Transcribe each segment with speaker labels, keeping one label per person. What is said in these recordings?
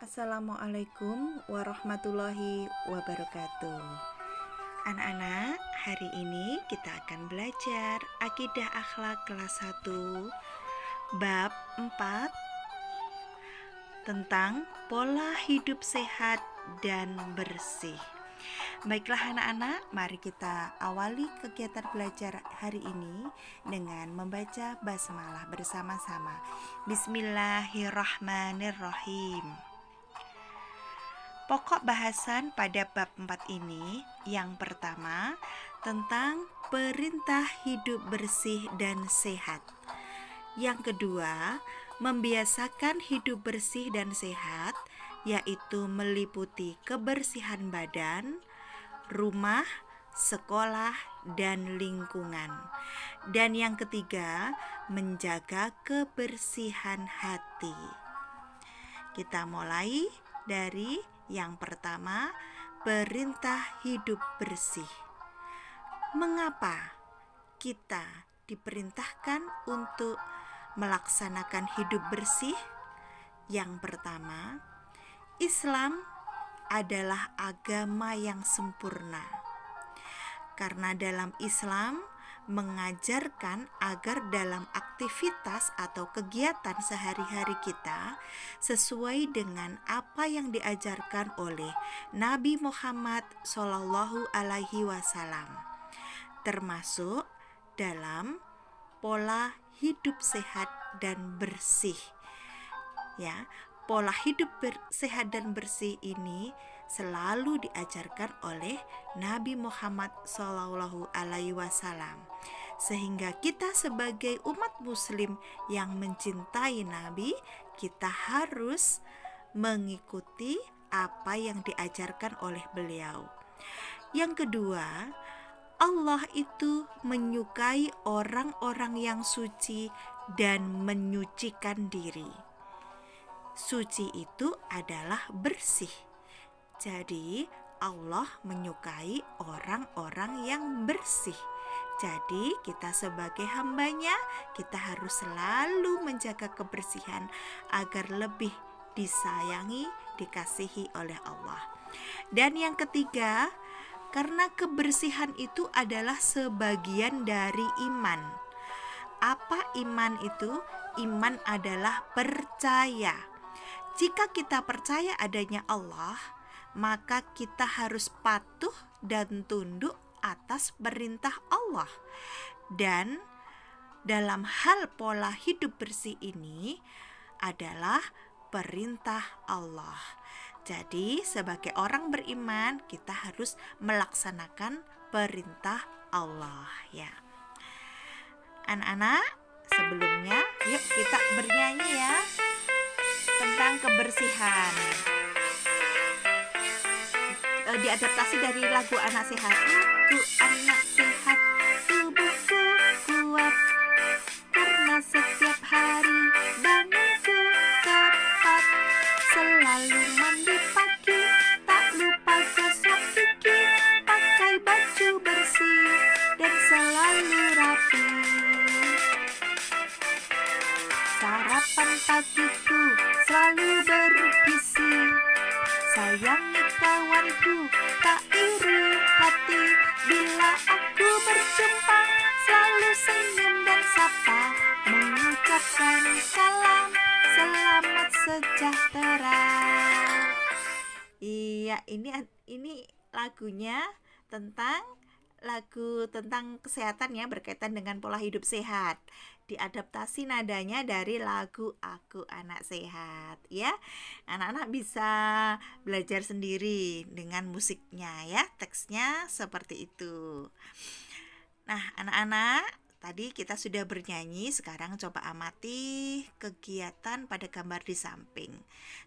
Speaker 1: Assalamualaikum warahmatullahi wabarakatuh. Anak-anak, hari ini kita akan belajar Akidah Akhlak kelas 1 bab 4 tentang pola hidup sehat dan bersih. Baiklah anak-anak, mari kita awali kegiatan belajar hari ini dengan membaca basmalah bersama-sama. Bismillahirrahmanirrahim. Pokok bahasan pada bab 4 ini yang pertama tentang perintah hidup bersih dan sehat. Yang kedua, membiasakan hidup bersih dan sehat, yaitu meliputi kebersihan badan, rumah, sekolah, dan lingkungan. Dan yang ketiga, menjaga kebersihan hati. Kita mulai dari yang pertama, perintah hidup bersih. Mengapa kita diperintahkan untuk melaksanakan hidup bersih? Yang pertama, Islam adalah agama yang sempurna. Karena dalam Islam mengajarkan agar dalam aktivitas atau kegiatan sehari-hari kita sesuai dengan apa yang diajarkan oleh Nabi Muhammad SAW, termasuk dalam pola hidup sehat dan bersih. Ya, pola hidup sehat dan bersih ini selalu diajarkan oleh Nabi Muhammad SAW, sehingga kita sebagai umat muslim yang mencintai Nabi, kita harus mengikuti apa yang diajarkan oleh beliau. Yang kedua, Allah itu menyukai orang-orang yang suci dan menyucikan diri. Suci itu adalah bersih. Jadi Allah menyukai orang-orang yang bersih. Jadi kita sebagai hambanya, kita harus selalu menjaga kebersihan agar lebih disayangi, dikasihi oleh Allah. Dan yang ketiga, karena kebersihan itu adalah sebagian dari iman. Apa iman itu? Iman adalah percaya. Jika kita percaya adanya Allah, maka kita harus patuh dan tunduk atas perintah Allah. Dan dalam hal pola hidup bersih ini adalah perintah Allah. Jadi sebagai orang beriman, kita harus melaksanakan perintah Allah, ya. Anak-anak, sebelumnya yuk kita bernyanyi ya tentang kebersihan. Diadaptasi dari lagu Anak Sehat. Aku anak sehat, tubuhku kuat, karena setiap hari bangunku tepat, selalu mandi pagi, tak lupa gosok gigi, pakai baju bersih dan selalu rapi. Sarapan pagiku selalu bergizi, sayangi kawanku, tak iri hati, bila aku berjumpa selalu senyum dan sapa, mengucapkan salam, selamat sejahtera. Iya, ini lagunya lagu tentang kesehatan ya, berkaitan dengan pola hidup sehat. Diadaptasi nadanya dari lagu Aku Anak Sehat, ya. Anak-anak bisa belajar sendiri dengan musiknya ya, teksnya seperti itu. Nah, anak-anak, tadi kita sudah bernyanyi, sekarang coba amati kegiatan pada gambar di samping.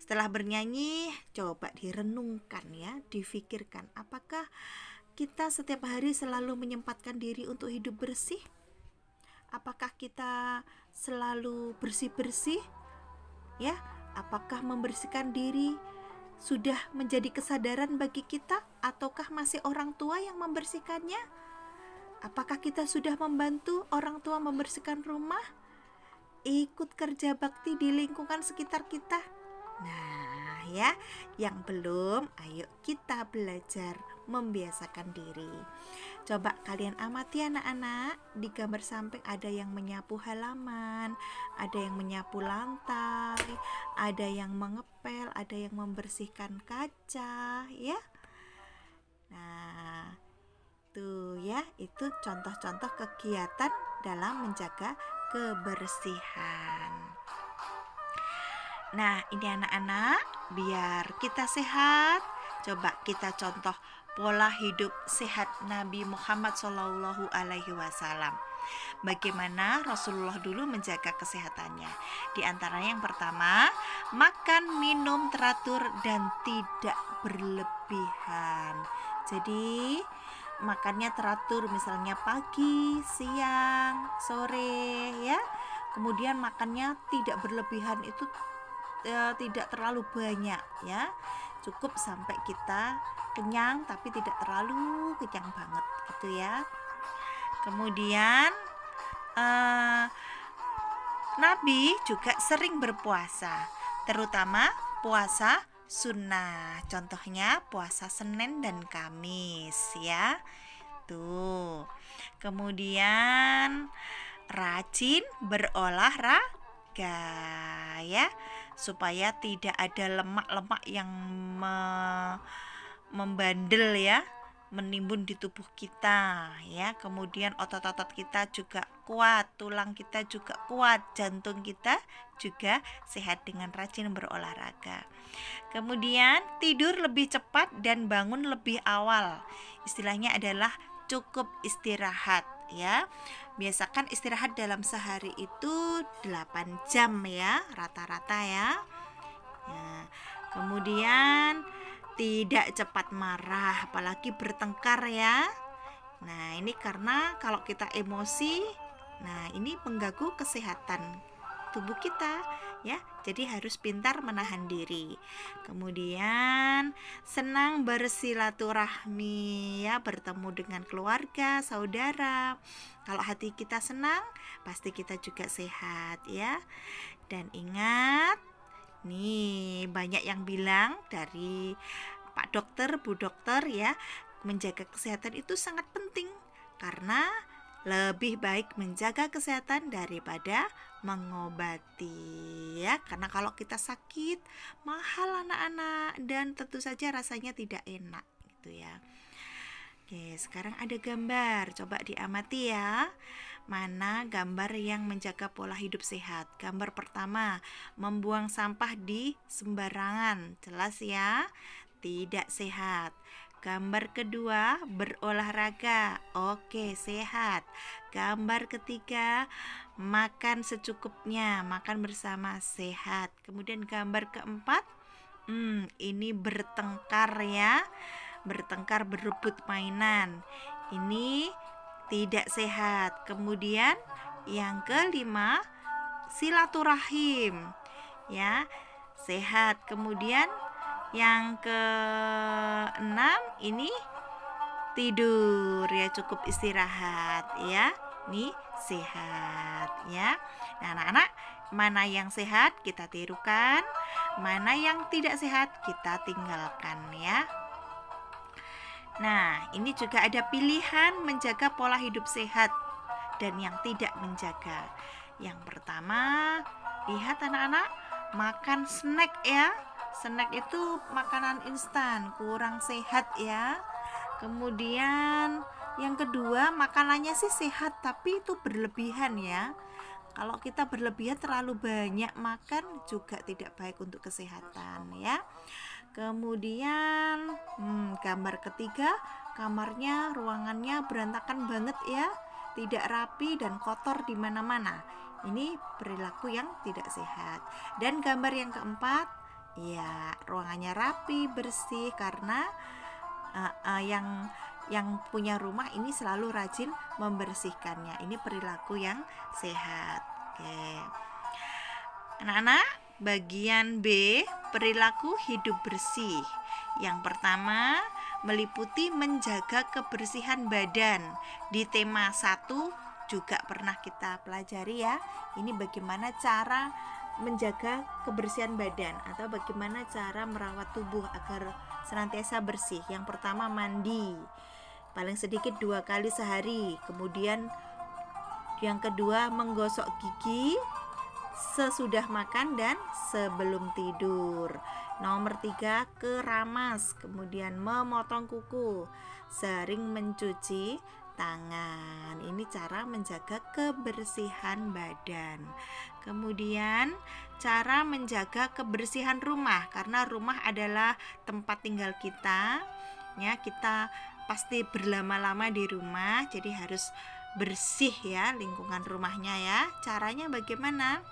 Speaker 1: Setelah bernyanyi, coba direnungkan ya, difikirkan, apakah kita setiap hari selalu menyempatkan diri untuk hidup bersih? Apakah kita selalu bersih-bersih? Ya, apakah membersihkan diri sudah menjadi kesadaran bagi kita, ataukah masih orang tua yang membersihkannya? Apakah kita sudah membantu orang tua membersihkan rumah? Ikut kerja bakti di lingkungan sekitar kita? Nah, ya. Yang belum, ayo kita belajar membiasakan diri. Coba kalian amati anak-anak, di gambar samping ada yang menyapu halaman, ada yang menyapu lantai, ada yang mengepel, ada yang membersihkan kaca, ya. Nah, tuh ya, itu contoh-contoh kegiatan dalam menjaga kebersihan. Nah, ini anak-anak, biar kita sehat, coba kita contoh pola hidup sehat Nabi Muhammad SAW. Bagaimana Rasulullah dulu menjaga kesehatannya? Di antara yang pertama, makan minum teratur dan tidak berlebihan. Jadi makannya teratur, misalnya pagi, siang, sore, ya. Kemudian makannya tidak berlebihan, itu tidak terlalu banyak, ya. Cukup sampai kita kenyang tapi tidak terlalu kenyang banget, gitu ya. Kemudian Nabi juga sering berpuasa, terutama puasa sunnah. Contohnya puasa Senin dan Kamis, ya. Tuh. Kemudian rajin berolahraga, ya, supaya tidak ada lemak-lemak yang membandel, ya, menimbun di tubuh kita, ya. Kemudian otot-otot kita juga kuat, tulang kita juga kuat, jantung kita juga sehat dengan rajin berolahraga. Kemudian tidur lebih cepat dan bangun lebih awal. Istilahnya adalah cukup istirahat, ya. Biasakan istirahat dalam sehari itu 8 jam, ya, rata-rata, ya. Nah, kemudian tidak cepat marah, apalagi bertengkar, ya. Nah, ini karena kalau kita emosi, nah ini mengganggu kesehatan tubuh kita, ya. Jadi harus pintar menahan diri. Kemudian senang bersilaturahmi, ya, bertemu dengan keluarga, saudara. Kalau hati kita senang, pasti kita juga sehat, ya. Dan ingat, nih banyak yang bilang dari Pak Dokter, Bu Dokter, ya, menjaga kesehatan itu sangat penting karena lebih baik menjaga kesehatan daripada mengobati, ya. Karena kalau kita sakit mahal anak-anak dan tentu saja rasanya tidak enak, gitu ya. Oke, sekarang ada gambar, coba diamati, ya. Mana gambar yang menjaga pola hidup sehat? Gambar pertama, membuang sampah di sembarangan, jelas, ya, tidak sehat. Gambar kedua, berolahraga, oke, sehat. Gambar ketiga, makan secukupnya, makan bersama, sehat. Kemudian gambar keempat, ini bertengkar, ya, bertengkar, berebut mainan, ini tidak sehat. Kemudian yang kelima, silaturahim, ya, sehat. Kemudian yang keenam, ini tidur, ya, cukup istirahat, ya, ini sehat, ya. Nah, anak-anak, mana yang sehat kita tirukan, mana yang tidak sehat kita tinggalkan, ya. Nah, ini juga ada pilihan menjaga pola hidup sehat dan yang tidak menjaga. Yang pertama, lihat anak-anak, makan snack, ya. Snack itu makanan instan, kurang sehat, ya. Kemudian yang kedua, makanannya sih sehat tapi itu berlebihan, ya. Kalau kita berlebihan terlalu banyak makan juga tidak baik untuk kesehatan, ya. Kemudian gambar ketiga, kamarnya, ruangannya berantakan banget, ya, tidak rapi dan kotor di mana-mana. Ini perilaku yang tidak sehat. Dan gambar yang keempat, ya, ruangannya rapi, bersih karena yang punya rumah ini selalu rajin membersihkannya. Ini perilaku yang sehat. Oke. Anak-anak, bagian B, perilaku hidup bersih. Yang pertama, meliputi menjaga kebersihan badan. Di tema 1 juga pernah kita pelajari, ya. Ini bagaimana cara menjaga kebersihan badan atau bagaimana cara merawat tubuh agar senantiasa bersih. Yang pertama mandi, paling sedikit 2 kali sehari. Kemudian yang kedua menggosok gigi sesudah makan dan sebelum tidur. Nomor 3 keramas, kemudian memotong kuku, sering mencuci tangan. Ini cara menjaga kebersihan badan. Kemudian cara menjaga kebersihan rumah, karena rumah adalah tempat tinggal kita. Ya, kita pasti berlama-lama di rumah, jadi harus bersih ya lingkungan rumahnya ya. Caranya bagaimana?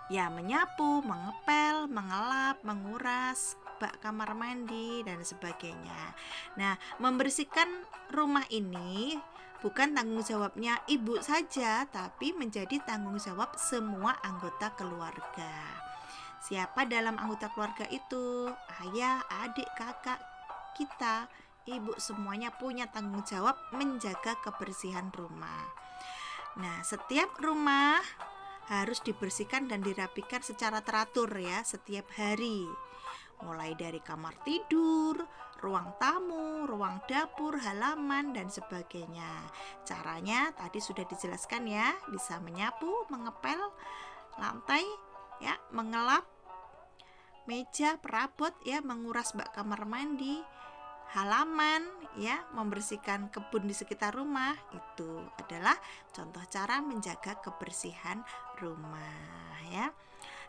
Speaker 1: Ya, menyapu, mengepel, mengelap, menguras bak kamar mandi dan sebagainya. Nah, membersihkan rumah ini bukan tanggung jawabnya ibu saja, tapi menjadi tanggung jawab semua anggota keluarga. Siapa dalam anggota keluarga itu? Ayah, adik, kakak, kita, ibu, semuanya punya tanggung jawab menjaga kebersihan rumah. Nah, setiap rumah harus dibersihkan dan dirapikan secara teratur ya setiap hari. Mulai dari kamar tidur, ruang tamu, ruang dapur, halaman dan sebagainya. Caranya tadi sudah dijelaskan ya, bisa menyapu, mengepel lantai ya, mengelap meja, perabot ya, menguras bak kamar mandi, halaman ya, membersihkan kebun di sekitar rumah. Itu adalah contoh cara menjaga kebersihan rumah ya.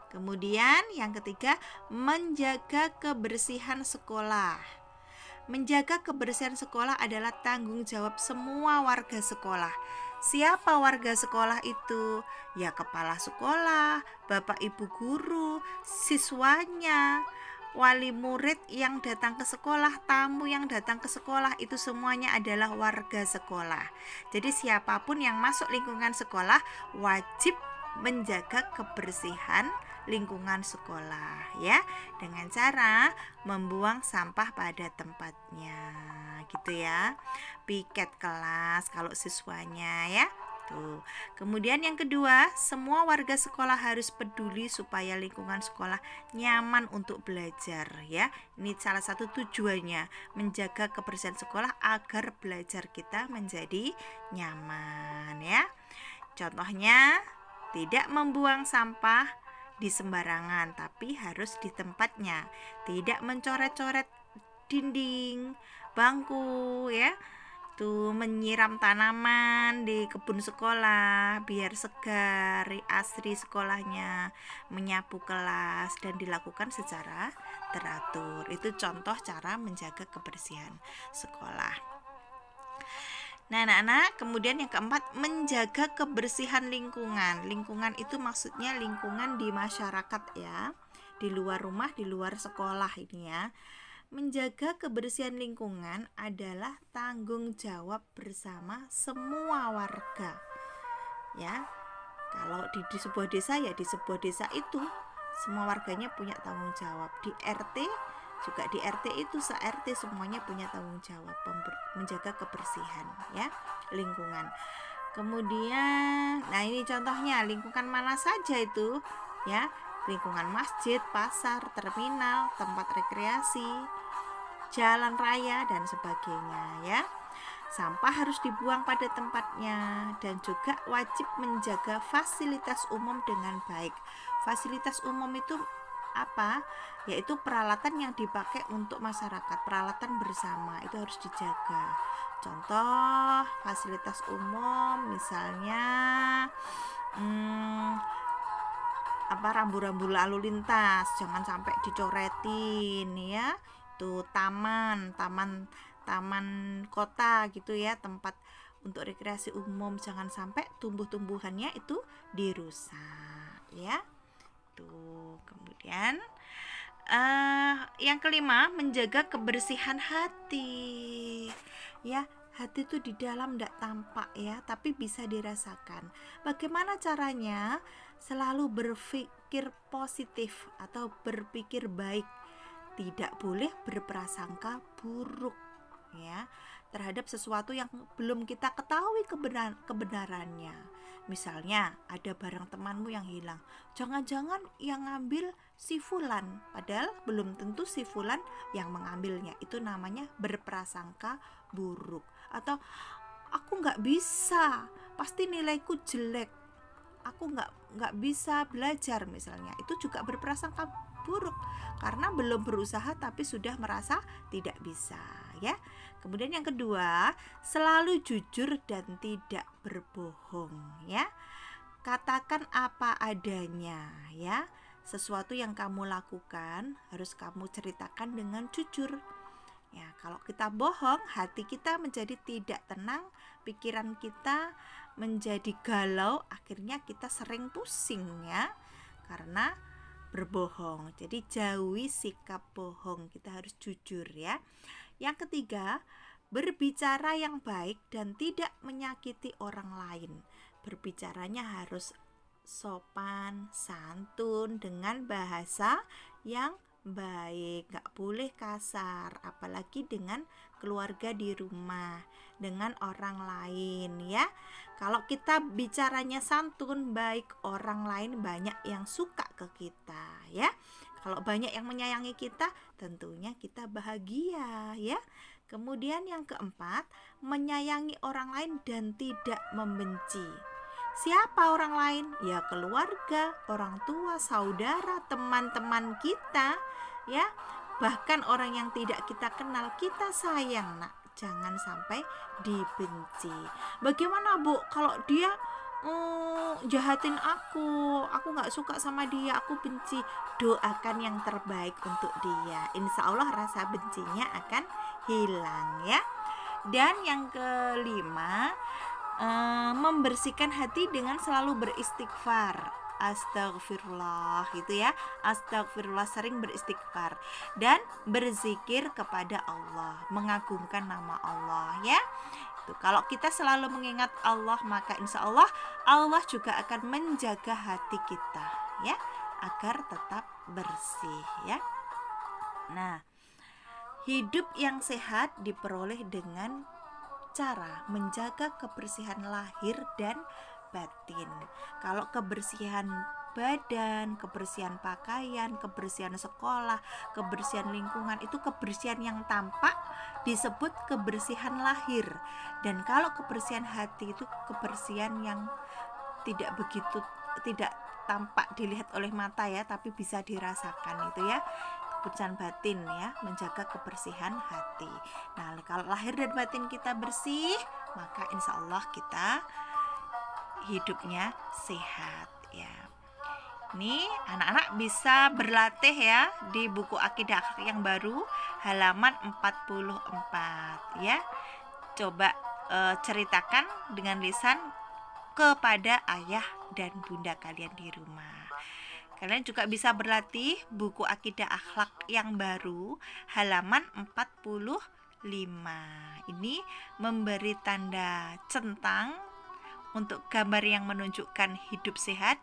Speaker 1: Kemudian yang ketiga, menjaga kebersihan sekolah. Menjaga kebersihan sekolah adalah tanggung jawab semua warga sekolah. Siapa warga sekolah itu? Ya, kepala sekolah, bapak ibu guru, siswanya, wali murid yang datang ke sekolah, tamu yang datang ke sekolah, itu semuanya adalah warga sekolah. Jadi siapapun yang masuk lingkungan sekolah wajib menjaga kebersihan lingkungan sekolah ya, dengan cara membuang sampah pada tempatnya gitu ya. Piket kelas kalau siswanya ya. Tuh. Kemudian yang kedua, semua warga sekolah harus peduli supaya lingkungan sekolah nyaman untuk belajar ya. Ini salah satu tujuannya, menjaga kebersihan sekolah agar belajar kita menjadi nyaman ya. Contohnya, tidak membuang sampah di sembarangan, tapi harus di tempatnya. Tidak mencoret-coret dinding, bangku ya. Tuh, menyiram tanaman di kebun sekolah biar segar, asri sekolahnya, menyapu kelas dan dilakukan secara teratur. Itu contoh cara menjaga kebersihan sekolah. Nah, anak-anak, kemudian yang keempat, menjaga kebersihan lingkungan. Lingkungan itu maksudnya lingkungan di masyarakat ya, di luar rumah, di luar sekolah ini ya. Menjaga kebersihan lingkungan adalah tanggung jawab bersama semua warga. Ya, kalau di sebuah desa ya, di sebuah desa itu semua warganya punya tanggung jawab. Di RT juga, di RT itu se-RT semuanya punya tanggung jawab menjaga kebersihan ya lingkungan. Kemudian nah ini contohnya lingkungan mana saja itu ya, lingkungan masjid, pasar, terminal, tempat rekreasi, jalan raya dan sebagainya ya. Sampah harus dibuang pada tempatnya dan juga wajib menjaga fasilitas umum dengan baik. Fasilitas umum itu apa? Yaitu peralatan yang dipakai untuk masyarakat, peralatan bersama itu harus dijaga. Contoh fasilitas umum misalnya rambu-rambu lalu lintas jangan sampai dicoretin ya. Tuh, taman kota gitu ya, tempat untuk rekreasi umum jangan sampai tumbuh-tumbuhannya itu dirusak ya. Tuh, kemudian yang kelima, menjaga kebersihan hati ya. Hati itu di dalam tidak tampak ya, tapi bisa dirasakan. Bagaimana caranya? Selalu berpikir positif atau berpikir baik, tidak boleh berprasangka buruk ya terhadap sesuatu yang belum kita ketahui kebenarannya. Misalnya ada barang temanmu yang hilang, jangan-jangan yang ngambil si fulan, padahal belum tentu si fulan yang mengambilnya. Itu namanya berprasangka buruk. Atau aku nggak bisa, pasti nilaiku jelek, aku nggak bisa belajar misalnya. Itu juga berprasangka buruk karena belum berusaha tapi sudah merasa tidak bisa, ya. Kemudian yang kedua, selalu jujur dan tidak berbohong, ya. Katakan apa adanya, ya. Sesuatu yang kamu lakukan harus kamu ceritakan dengan jujur. Ya, kalau kita bohong, hati kita menjadi tidak tenang, pikiran kita menjadi galau, akhirnya kita sering pusing, ya, karena berbohong. Jadi jauhi sikap bohong, kita harus jujur, ya. Yang ketiga, berbicara yang baik dan tidak menyakiti orang lain. Berbicaranya harus sopan, santun, dengan bahasa yang baik, gak boleh kasar, apalagi dengan keluarga di rumah, dengan orang lain, ya. Kalau kita bicaranya santun, baik, orang lain banyak yang suka ke kita, ya. Kalau banyak yang menyayangi kita, tentunya kita bahagia, ya. Kemudian yang keempat, menyayangi orang lain dan tidak membenci. Siapa orang lain? Ya keluarga, orang tua, saudara, teman-teman kita, ya. Bahkan orang yang tidak kita kenal, kita sayang, nak. Jangan sampai dibenci. Bagaimana, Bu, kalau dia jahatin aku nggak suka sama dia, aku benci. Doakan yang terbaik untuk dia, insya Allah rasa bencinya akan hilang, ya. Dan yang kelima, membersihkan hati dengan selalu beristighfar. Astagfirullah, gitu ya. Astagfirullah, sering beristighfar dan berzikir kepada Allah, mengagungkan nama Allah, ya. Kalau kita selalu mengingat Allah, maka insya Allah Allah juga akan menjaga hati kita, ya, agar tetap bersih, ya. Nah, hidup yang sehat diperoleh dengan cara menjaga kebersihan lahir dan batin. Kalau kebersihan badan, kebersihan pakaian, kebersihan sekolah, kebersihan lingkungan, itu kebersihan yang tampak disebut kebersihan lahir. Dan kalau kebersihan hati itu kebersihan yang tidak tampak dilihat oleh mata, ya, tapi bisa dirasakan, itu ya. Kebersihan batin, ya, menjaga kebersihan hati. Nah, kalau lahir dan batin kita bersih, maka insya Allah kita hidupnya sehat, ya. Ini anak-anak bisa berlatih, ya, di buku Akidah Akhlak yang baru halaman 44, ya. Coba ceritakan dengan lisan kepada ayah dan bunda kalian di rumah. Kalian juga bisa berlatih buku Akidah Akhlak yang baru halaman 45. Ini memberi tanda centang untuk gambar yang menunjukkan hidup sehat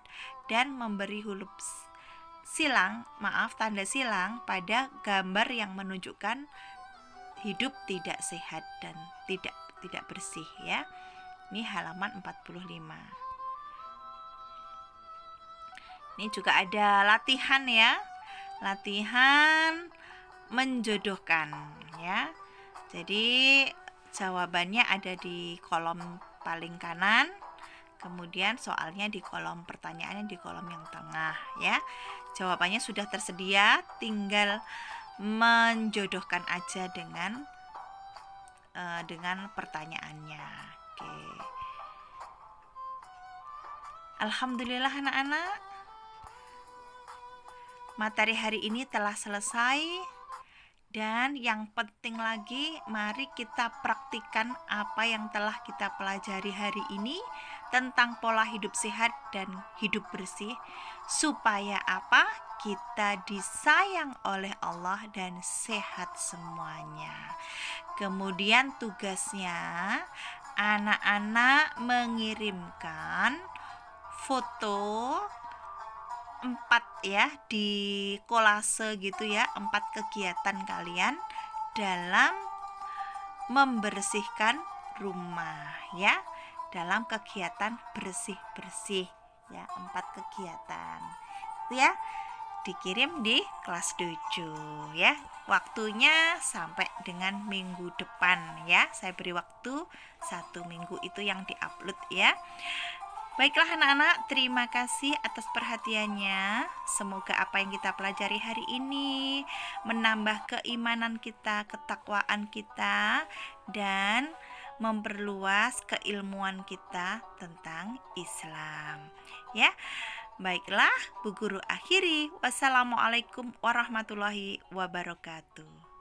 Speaker 1: dan memberi tanda silang pada gambar yang menunjukkan hidup tidak sehat dan tidak bersih, ya. Ini halaman 45. Ini juga ada latihan, ya. Latihan menjodohkan, ya. Jadi jawabannya ada di kolom paling kanan. Kemudian soalnya di kolom pertanyaannya di kolom yang tengah, ya. Jawabannya sudah tersedia, tinggal menjodohkan aja dengan pertanyaannya. Oke. Alhamdulillah anak-anak. Materi hari ini telah selesai, dan yang penting lagi, mari kita praktikkan apa yang telah kita pelajari hari ini tentang pola hidup sehat dan hidup bersih, supaya apa? Kita disayang oleh Allah dan sehat semuanya. Kemudian tugasnya, anak-anak mengirimkan foto 4, ya, di kolase gitu, ya, 4 kegiatan kalian dalam membersihkan rumah, ya. dalam kegiatan bersih-bersih ya, 4 kegiatan. Itu ya, dikirim di kelas 7 ya. Waktunya sampai dengan minggu depan ya. Saya beri waktu 1 minggu itu yang diupload ya. Baiklah anak-anak, terima kasih atas perhatiannya. Semoga apa yang kita pelajari hari ini menambah keimanan kita, ketakwaan kita, dan memperluas keilmuan kita tentang Islam. Ya, baiklah, Bu Guru akhiri. Wassalamualaikum warahmatullahi wabarakatuh.